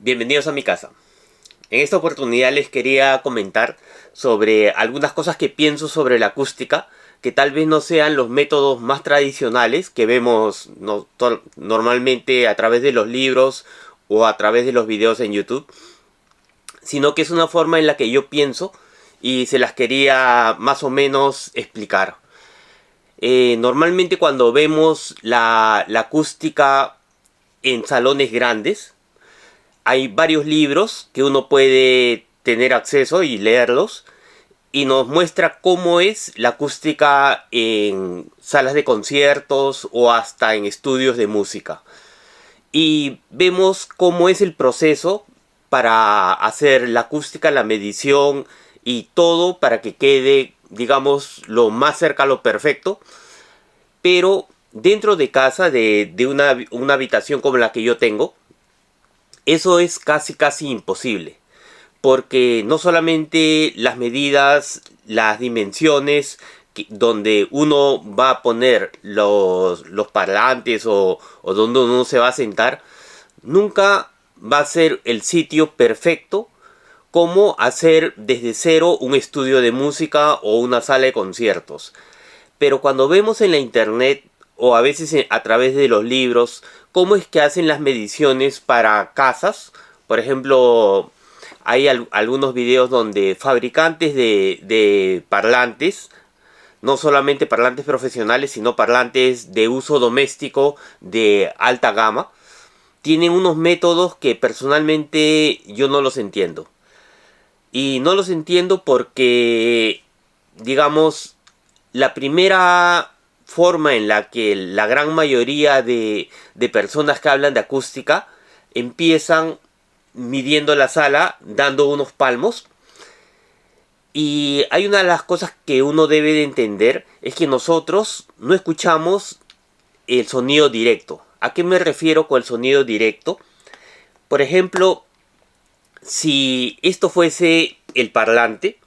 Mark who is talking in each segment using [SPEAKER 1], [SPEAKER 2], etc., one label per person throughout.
[SPEAKER 1] Bienvenidos a mi casa. En esta oportunidad les quería comentar sobre algunas cosas que pienso sobre la acústica, que tal vez no sean los métodos más tradicionales que vemos normalmente a través de los libros o a través de los videos en YouTube, sino que es una forma en la que yo pienso y se las quería más o menos explicar. Normalmente cuando vemos la acústica en salones grandes, hay varios libros que uno puede tener acceso y leerlos, y nos muestra cómo es la acústica en salas de conciertos o hasta en estudios de música. Y vemos cómo es el proceso para hacer la acústica, la medición y todo para que quede, digamos, lo más cerca a lo perfecto. Pero dentro de casa, de una habitación como la que yo tengo, eso es casi imposible, porque no solamente las medidas, las dimensiones donde uno va a poner los parlantes o donde uno se va a sentar, nunca va a ser el sitio perfecto como hacer desde cero un estudio de música o una sala de conciertos. Pero cuando vemos en la internet o a veces a través de los libros cómo es que hacen las mediciones para casas, por ejemplo, hay algunos videos donde fabricantes de parlantes, no solamente parlantes profesionales, sino parlantes de uso doméstico de alta gama, tienen unos métodos que personalmente yo no los entiendo. Y no los entiendo porque, digamos, la primera forma en la que la gran mayoría de personas que hablan de acústica empiezan midiendo la sala, dando unos palmos. Y hay una de las cosas que uno debe de entender, es que nosotros no escuchamos el sonido directo. ¿A qué me refiero con el sonido directo? Por ejemplo, si esto fuese el parlante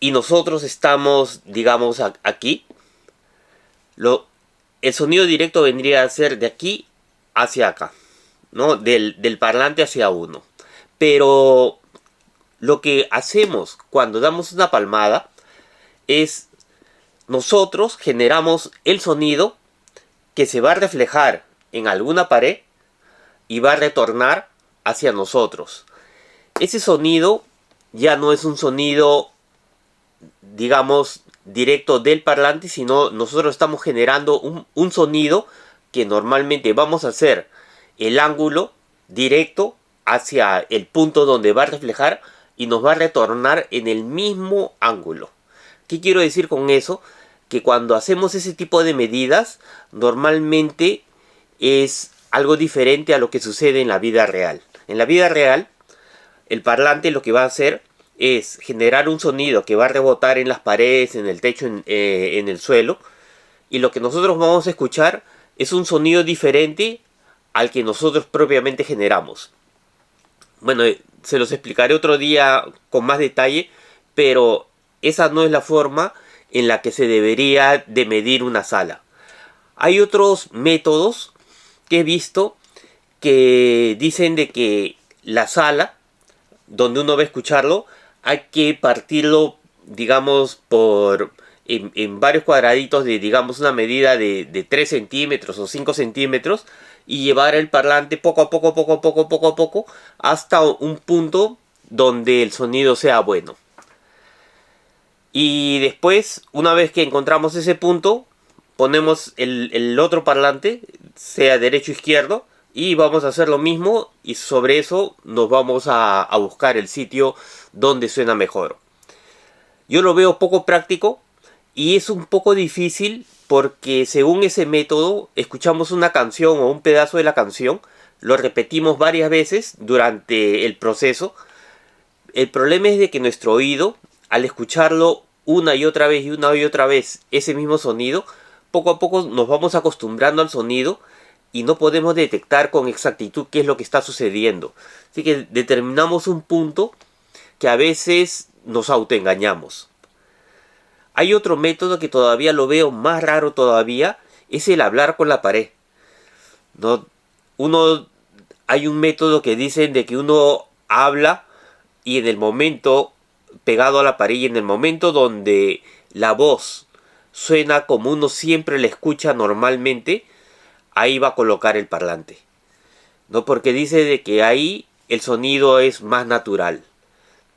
[SPEAKER 1] y nosotros estamos, digamos, aquí, el sonido directo vendría a ser de aquí hacia acá, ¿no? Del parlante hacia uno. Pero lo que hacemos cuando damos una palmada es nosotros generamos el sonido que se va a reflejar en alguna pared y va a retornar hacia nosotros. Ese sonido ya no es un sonido, digamos, directo del parlante, sino nosotros estamos generando un sonido que normalmente vamos a hacer el ángulo directo hacia el punto donde va a reflejar y nos va a retornar en el mismo ángulo. ¿Qué quiero decir con eso? Que cuando hacemos ese tipo de medidas, normalmente es algo diferente a lo que sucede en la vida real. En la vida real, el parlante lo que va a hacer es generar un sonido que va a rebotar en las paredes, en el techo, en el suelo. Y lo que nosotros vamos a escuchar es un sonido diferente al que nosotros propiamente generamos. Bueno, se los explicaré otro día con más detalle, pero esa no es la forma en la que se debería de medir una sala. Hay otros métodos que he visto que dicen de que la sala donde uno va a escucharlo hay que partirlo, digamos, en varios cuadraditos de, digamos, una medida de 3 centímetros o 5 centímetros y llevar el parlante poco a poco hasta un punto donde el sonido sea bueno. Y después, una vez que encontramos ese punto, ponemos el otro parlante, sea derecho o izquierdo, y vamos a hacer lo mismo y sobre eso nos vamos a buscar el sitio donde suena mejor. Yo lo veo poco práctico y es un poco difícil porque según ese método escuchamos una canción o un pedazo de la canción, lo repetimos varias veces durante el proceso. El problema es de que nuestro oído, al escucharlo una y otra vez ese mismo sonido, poco a poco nos vamos acostumbrando al sonido y no podemos detectar con exactitud qué es lo que está sucediendo. Así que determinamos un punto que a veces nos autoengañamos. Hay otro método que todavía lo veo más raro todavía, es el hablar con la pared, ¿no? Uno hay un método que dicen de que uno habla y en el momento pegado a la pared y en el momento donde la voz suena como uno siempre la escucha normalmente, ahí va a colocar el parlante, ¿no? Porque dice de que ahí el sonido es más natural.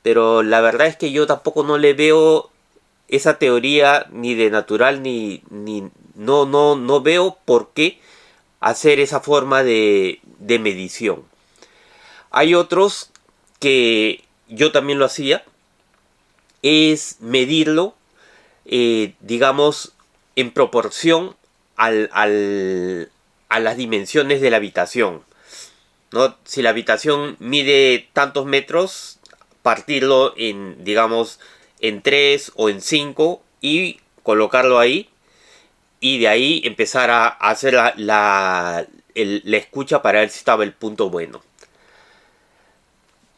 [SPEAKER 1] Pero la verdad es que yo tampoco no le veo esa teoría ni de natural ni no veo por qué hacer esa forma de medición. Hay otros que yo también lo hacía, es medirlo, digamos, en proporción a las dimensiones de la habitación, ¿no? Si la habitación mide tantos metros, partirlo en, digamos, en 3 o en 5 y colocarlo ahí. Y de ahí empezar a hacer la escucha para ver si estaba el punto bueno.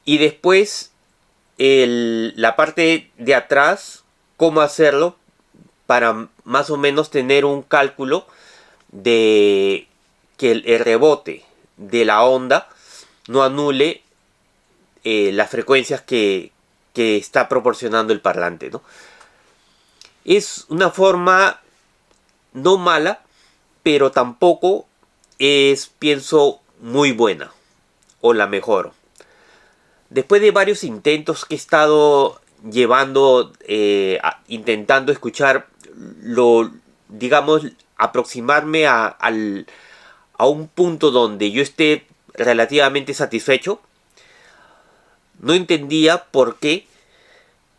[SPEAKER 1] Y después la parte de atrás, cómo hacerlo para más o menos tener un cálculo de que el rebote de la onda no anule las frecuencias que está proporcionando el parlante, ¿no? Es una forma no mala, pero tampoco es, pienso, muy buena o la mejor. Después de varios intentos que he estado llevando, intentando escuchar, digamos, aproximarme a un punto donde yo esté relativamente satisfecho, no entendía por qué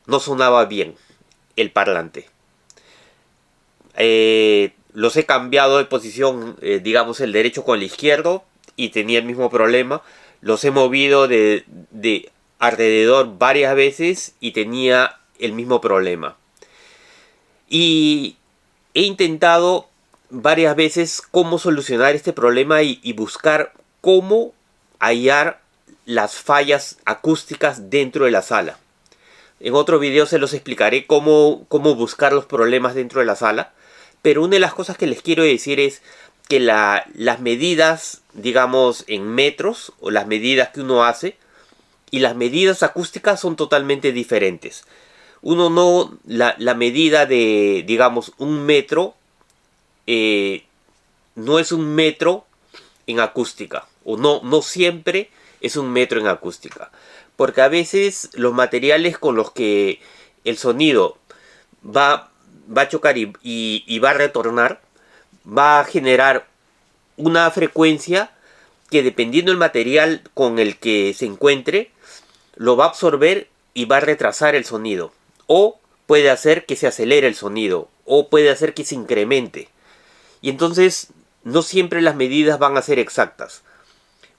[SPEAKER 1] no sonaba bien el parlante. Los he cambiado de posición, digamos, el derecho con el izquierdo y tenía el mismo problema. Los he movido de alrededor varias veces y tenía el mismo problema. Y he intentado varias veces cómo solucionar este problema y buscar cómo hallar las fallas acústicas dentro de la sala. En otro video se los explicaré cómo buscar los problemas dentro de la sala. Pero una de las cosas que les quiero decir es que las medidas, digamos, en metros, o las medidas que uno hace, y las medidas acústicas son totalmente diferentes. Uno no, la medida de, digamos, un metro, no es un metro en acústica, o no siempre es un metro en acústica. Porque a veces los materiales con los que el sonido va a chocar y va a retornar, va a generar una frecuencia que dependiendo del material con el que se encuentre, lo va a absorber y va a retrasar el sonido. O puede hacer que se acelere el sonido, o puede hacer que se incremente. Y entonces no siempre las medidas van a ser exactas.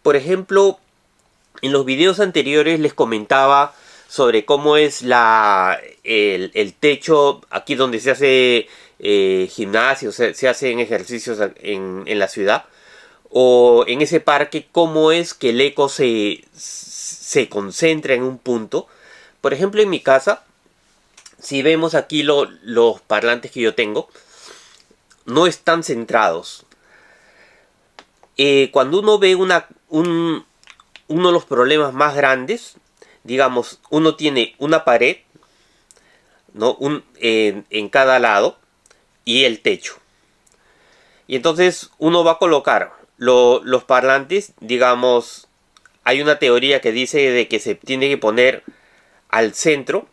[SPEAKER 1] Por ejemplo, en los videos anteriores les comentaba sobre cómo es el techo aquí donde se hace gimnasio, se hacen ejercicios en la ciudad, o en ese parque, cómo es que el eco se concentra en un punto. Por ejemplo, en mi casa, si vemos aquí los parlantes que yo tengo, no están centrados. Cuando uno ve uno de los problemas más grandes, digamos, uno tiene una pared, ¿no? En cada lado y el techo. Y entonces uno va a colocar los parlantes, digamos, hay una teoría que dice de que se tiene que poner al centro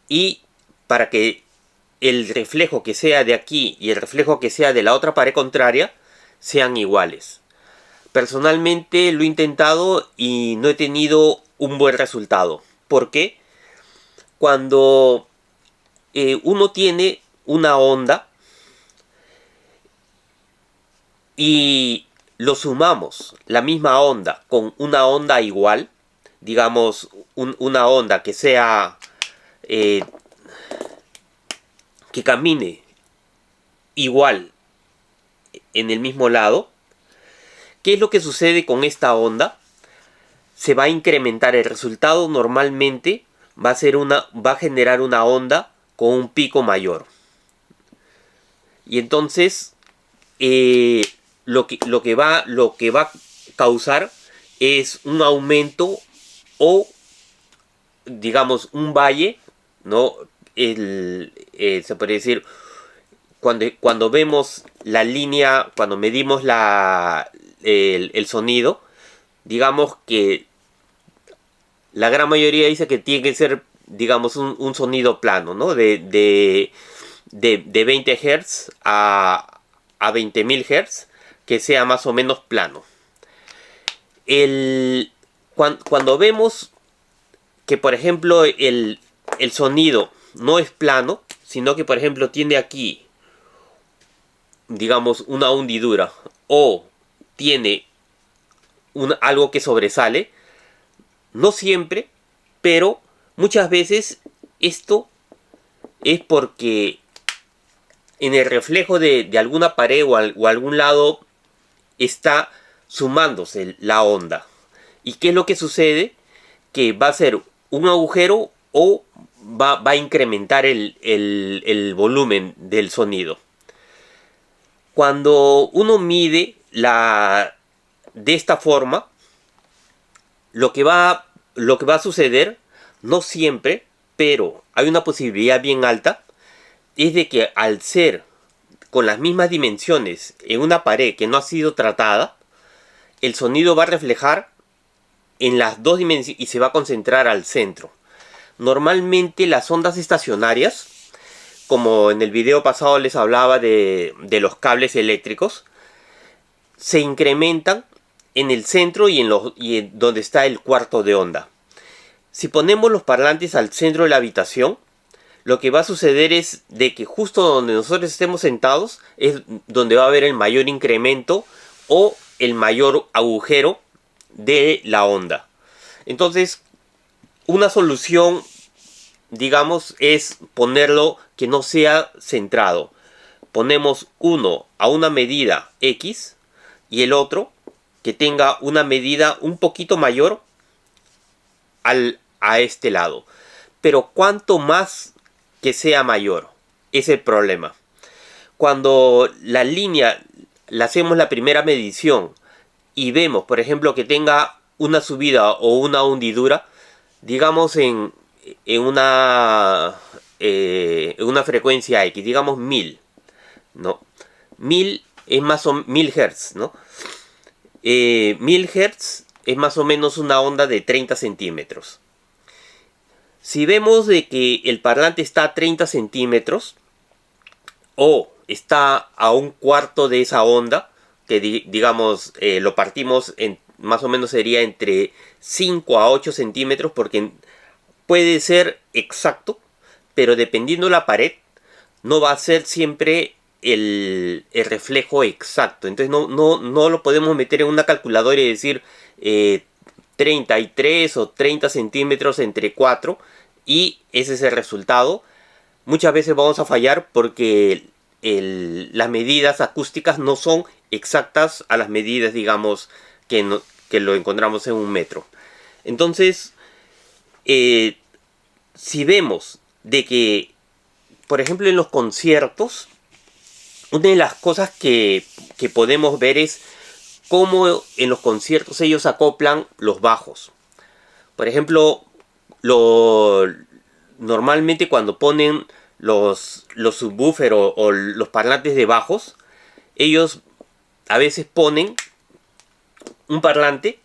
[SPEAKER 1] y para que el reflejo que sea de aquí y el reflejo que sea de la otra pared contraria sean iguales. Personalmente lo he intentado y no he tenido un buen resultado. ¿Por qué? Cuando uno tiene una onda y lo sumamos, la misma onda, con una onda igual, digamos una onda que sea, que camine igual en el mismo lado, ¿qué es lo que sucede con esta onda? Se va a incrementar el resultado, normalmente va a generar una onda con un pico mayor. Y entonces lo que va a causar es un aumento o, digamos, un valle, ¿no? Se puede decir, cuando vemos la línea, cuando medimos el sonido, digamos que la gran mayoría dice que tiene que ser, digamos, un sonido plano, ¿no? De 20 Hz a 20.000 Hz, que sea más o menos plano. Cuando vemos que, por ejemplo, el sonido no es plano, sino que, por ejemplo, tiene aquí, digamos, una hundidura, o tiene algo que sobresale, no siempre, pero muchas veces esto es porque en el reflejo de alguna pared o algún lado está sumándose la onda. ¿Y qué es lo que sucede? Que va a ser un agujero o va a incrementar el volumen del sonido. Cuando uno mide de esta forma, lo que va a suceder, no siempre, pero hay una posibilidad bien alta, es de que al ser con las mismas dimensiones en una pared que no ha sido tratada, el sonido va a reflejar en las dos dimensiones y se va a concentrar al centro. Normalmente las ondas estacionarias, como en el video pasado les hablaba de los cables eléctricos, se incrementan en el centro y en donde está el cuarto de onda. Si ponemos los parlantes al centro de la habitación, lo que va a suceder es de que justo donde nosotros estemos sentados es donde va a haber el mayor incremento o el mayor agujero de la onda. Entonces, una solución, digamos, es ponerlo que no sea centrado. Ponemos uno a una medida X y el otro que tenga una medida un poquito mayor a este lado. Pero cuanto más que sea mayor, es el problema. Cuando la línea, le hacemos la primera medición y vemos, por ejemplo, que tenga una subida o una hundidura, digamos en una frecuencia X, digamos 1000, ¿no? 1000 es más o 1000 Hz, ¿no? 1000 Hz es más o menos una onda de 30 centímetros. Si vemos de que el parlante está a 30 centímetros o está a un cuarto de esa onda, que digamos lo partimos en más o menos sería entre 5 a 8 centímetros, porque puede ser exacto, pero dependiendo la pared no va a ser siempre el reflejo exacto. Entonces no lo podemos meter en una calculadora y decir 33 o 30 centímetros entre 4 y ese es el resultado. Muchas veces vamos a fallar porque las medidas acústicas no son exactas a las medidas, digamos, que lo encontramos en un metro. Entonces, si vemos de que, por ejemplo, en los conciertos, una de las cosas que podemos ver es cómo en los conciertos ellos acoplan los bajos. Por ejemplo, normalmente cuando ponen los subwoofers o los parlantes de bajos, ellos a veces ponen un parlante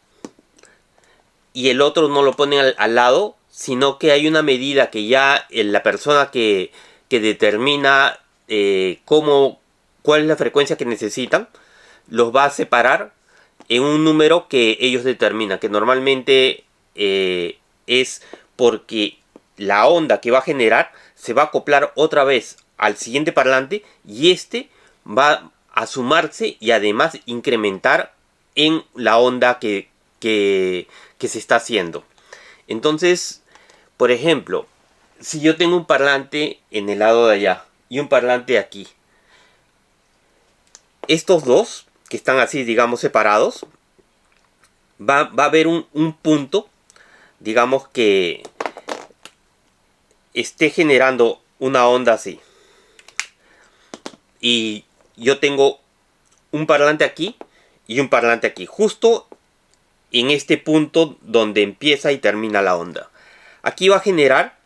[SPEAKER 1] y el otro no lo ponen al lado, sino que hay una medida que ya la persona que determina cuál es la frecuencia que necesitan, los va a separar en un número que ellos determinan, que normalmente es porque la onda que va a generar se va a acoplar otra vez al siguiente parlante y este va a sumarse y además incrementar en la onda que se está haciendo. Entonces, por ejemplo, si yo tengo un parlante en el lado de allá y un parlante aquí, estos dos que están así, digamos, separados, va a haber un punto, digamos, que esté generando una onda así. Y yo tengo un parlante aquí y un parlante aquí, justo en este punto donde empieza y termina la onda. Aquí va a generar,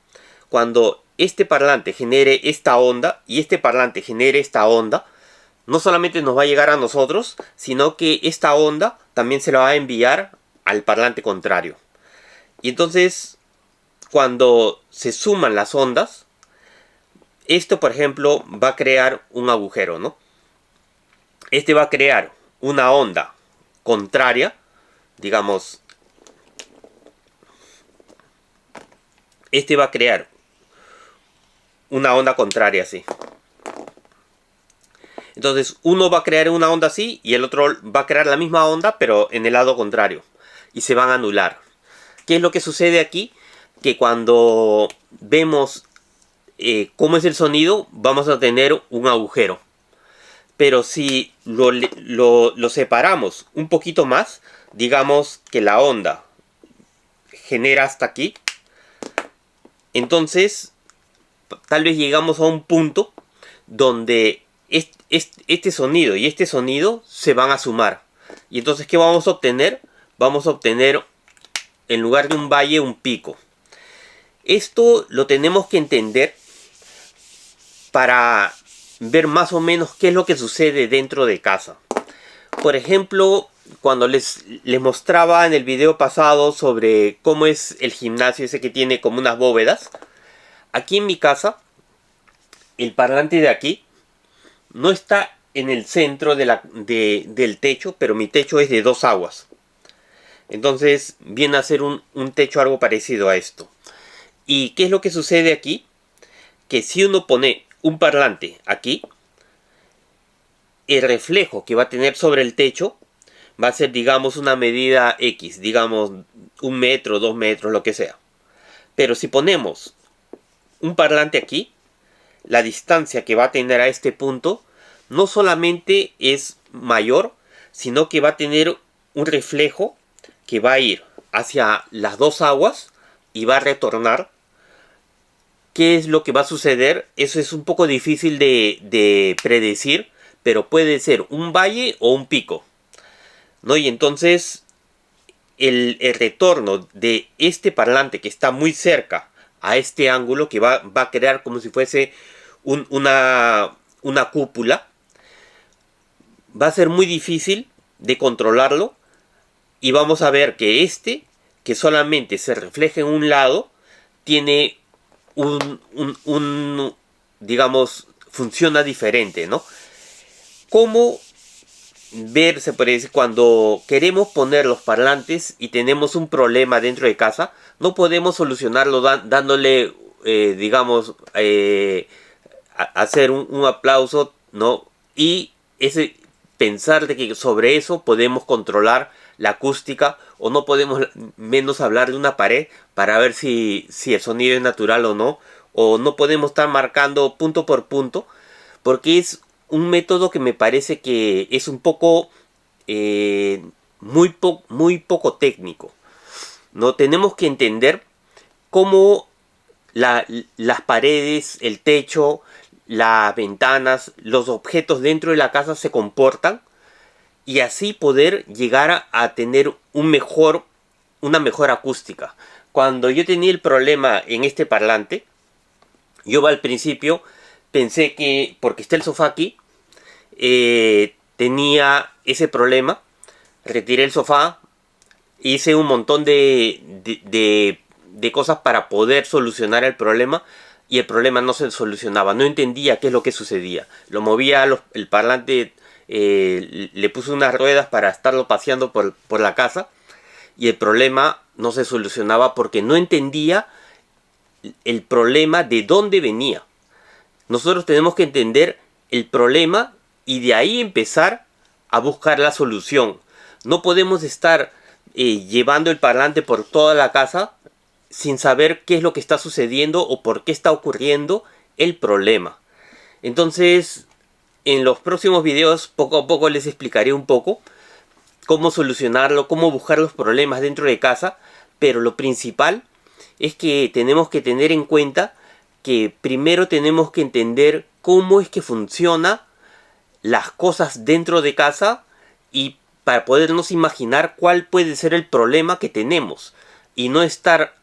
[SPEAKER 1] cuando este parlante genere esta onda y este parlante genere esta onda, no solamente nos va a llegar a nosotros, sino que esta onda también se la va a enviar al parlante contrario. Y entonces, cuando se suman las ondas, esto, por ejemplo, va a crear un agujero, ¿no? Este va a crear una onda contraria, digamos, este va a crear una onda contraria así. Entonces uno va a crear una onda así y el otro va a crear la misma onda pero en el lado contrario. Y se van a anular. ¿Qué es lo que sucede aquí? Que cuando vemos cómo es el sonido, vamos a tener un agujero. Pero si lo separamos un poquito más, digamos que la onda genera hasta aquí, entonces tal vez llegamos a un punto donde este sonido y este sonido se van a sumar. Y entonces, ¿qué vamos a obtener? Vamos a obtener, en lugar de un valle, un pico. Esto lo tenemos que entender para ver más o menos qué es lo que sucede dentro de casa. Por ejemplo, cuando les mostraba en el video pasado sobre cómo es el gimnasio ese que tiene como unas bóvedas, aquí en mi casa, el parlante de aquí no está en el centro del techo, pero mi techo es de 2 aguas. Entonces viene a ser un techo algo parecido a esto. ¿Y qué es lo que sucede aquí? Que si uno pone un parlante aquí, el reflejo que va a tener sobre el techo va a ser, digamos, una medida X, digamos 1 metro, 2 metros, lo que sea. Pero si ponemos un parlante aquí, la distancia que va a tener a este punto no solamente es mayor, sino que va a tener un reflejo que va a ir hacia las 2 aguas y va a retornar. ¿Qué es lo que va a suceder? Eso es un poco difícil de predecir, pero puede ser un valle o un pico, ¿no? Y entonces el retorno de este parlante que está muy cerca a este ángulo, que va a crear como si fuese una cúpula, va a ser muy difícil de controlarlo. Y vamos a ver que que solamente se refleja en un lado, tiene digamos, funciona diferente, ¿no? ¿Cómo ver, se puede decir, cuando queremos poner los parlantes y tenemos un problema dentro de casa? No podemos solucionarlo dándole, digamos, hacer un aplauso, ¿no? Y pensar de que sobre eso podemos controlar la acústica, o no podemos menos hablar de una pared para ver si el sonido es natural o no podemos estar marcando punto por punto, porque es un método que me parece que es un poco muy poco técnico, ¿no? Tenemos que entender cómo las paredes, el techo, las ventanas, los objetos dentro de la casa se comportan, y así poder llegar a tener una mejor acústica. Cuando yo tenía el problema en este parlante, yo al principio pensé que, porque está el sofá aquí, tenía ese problema. Retiré el sofá, hice un montón de cosas para poder solucionar el problema, y el problema no se solucionaba. No entendía qué es lo que sucedía. Lo movía, el parlante, le puse unas ruedas para estarlo paseando por la casa, y el problema no se solucionaba porque no entendía el problema de dónde venía. Nosotros tenemos que entender el problema y de ahí empezar a buscar la solución. No podemos estar llevando el parlante por toda la casa sin saber qué es lo que está sucediendo o por qué está ocurriendo el problema. Entonces, en los próximos videos, poco a poco les explicaré un poco cómo solucionarlo, cómo buscar los problemas dentro de casa, pero lo principal es que tenemos que tener en cuenta que primero tenemos que entender cómo es que funciona las cosas dentro de casa y para podernos imaginar cuál puede ser el problema que tenemos y no estar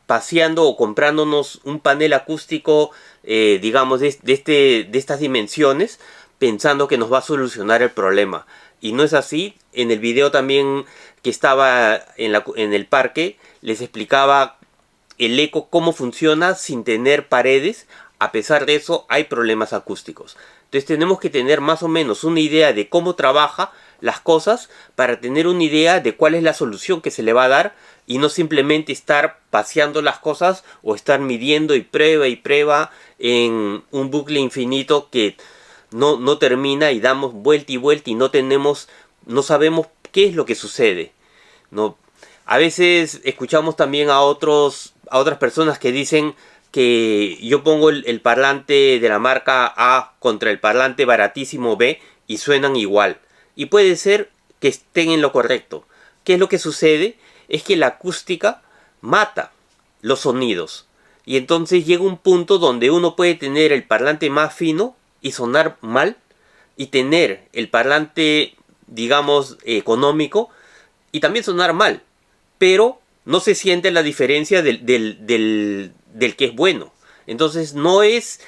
[SPEAKER 1] paseando o comprándonos un panel acústico, digamos, de estas dimensiones, pensando que nos va a solucionar el problema. Y no es así. En el video también que estaba en el parque, les explicaba el eco cómo funciona sin tener paredes. A pesar de eso, hay problemas acústicos. Entonces tenemos que tener más o menos una idea de cómo trabaja las cosas para tener una idea de cuál es la solución que se le va a dar y no simplemente estar paseando las cosas o estar midiendo y prueba en un bucle infinito que no termina y damos vuelta y no sabemos qué es lo que sucede, ¿no? A veces escuchamos también a otras personas que dicen que yo pongo el parlante de la marca A contra el parlante baratísimo B y suenan igual. Y puede ser que estén en lo correcto. ¿Qué es lo que sucede? Es que la acústica mata los sonidos. Y entonces llega un punto donde uno puede tener el parlante más fino y sonar mal, y tener el parlante, digamos, económico y también sonar mal. Pero no se siente la diferencia del que es bueno. Entonces no es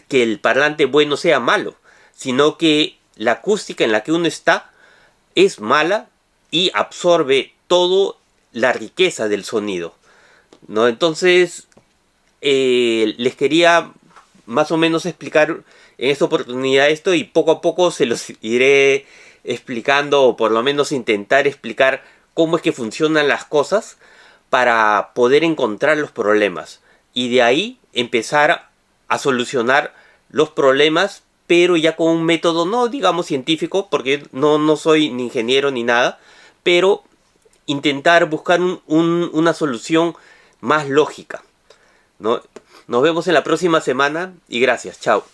[SPEAKER 1] que el parlante bueno sea malo, sino que la acústica en la que uno está es mala y absorbe toda la riqueza del sonido, ¿no? Entonces les quería más o menos explicar en esta oportunidad esto, y poco a poco se los iré explicando, o por lo menos intentar explicar cómo es que funcionan las cosas para poder encontrar los problemas y de ahí empezar a solucionar los problemas, pero ya con un método no digamos científico, porque no soy ni ingeniero ni nada, pero intentar buscar una solución más lógica, ¿no? Nos vemos en la próxima semana y gracias, chao.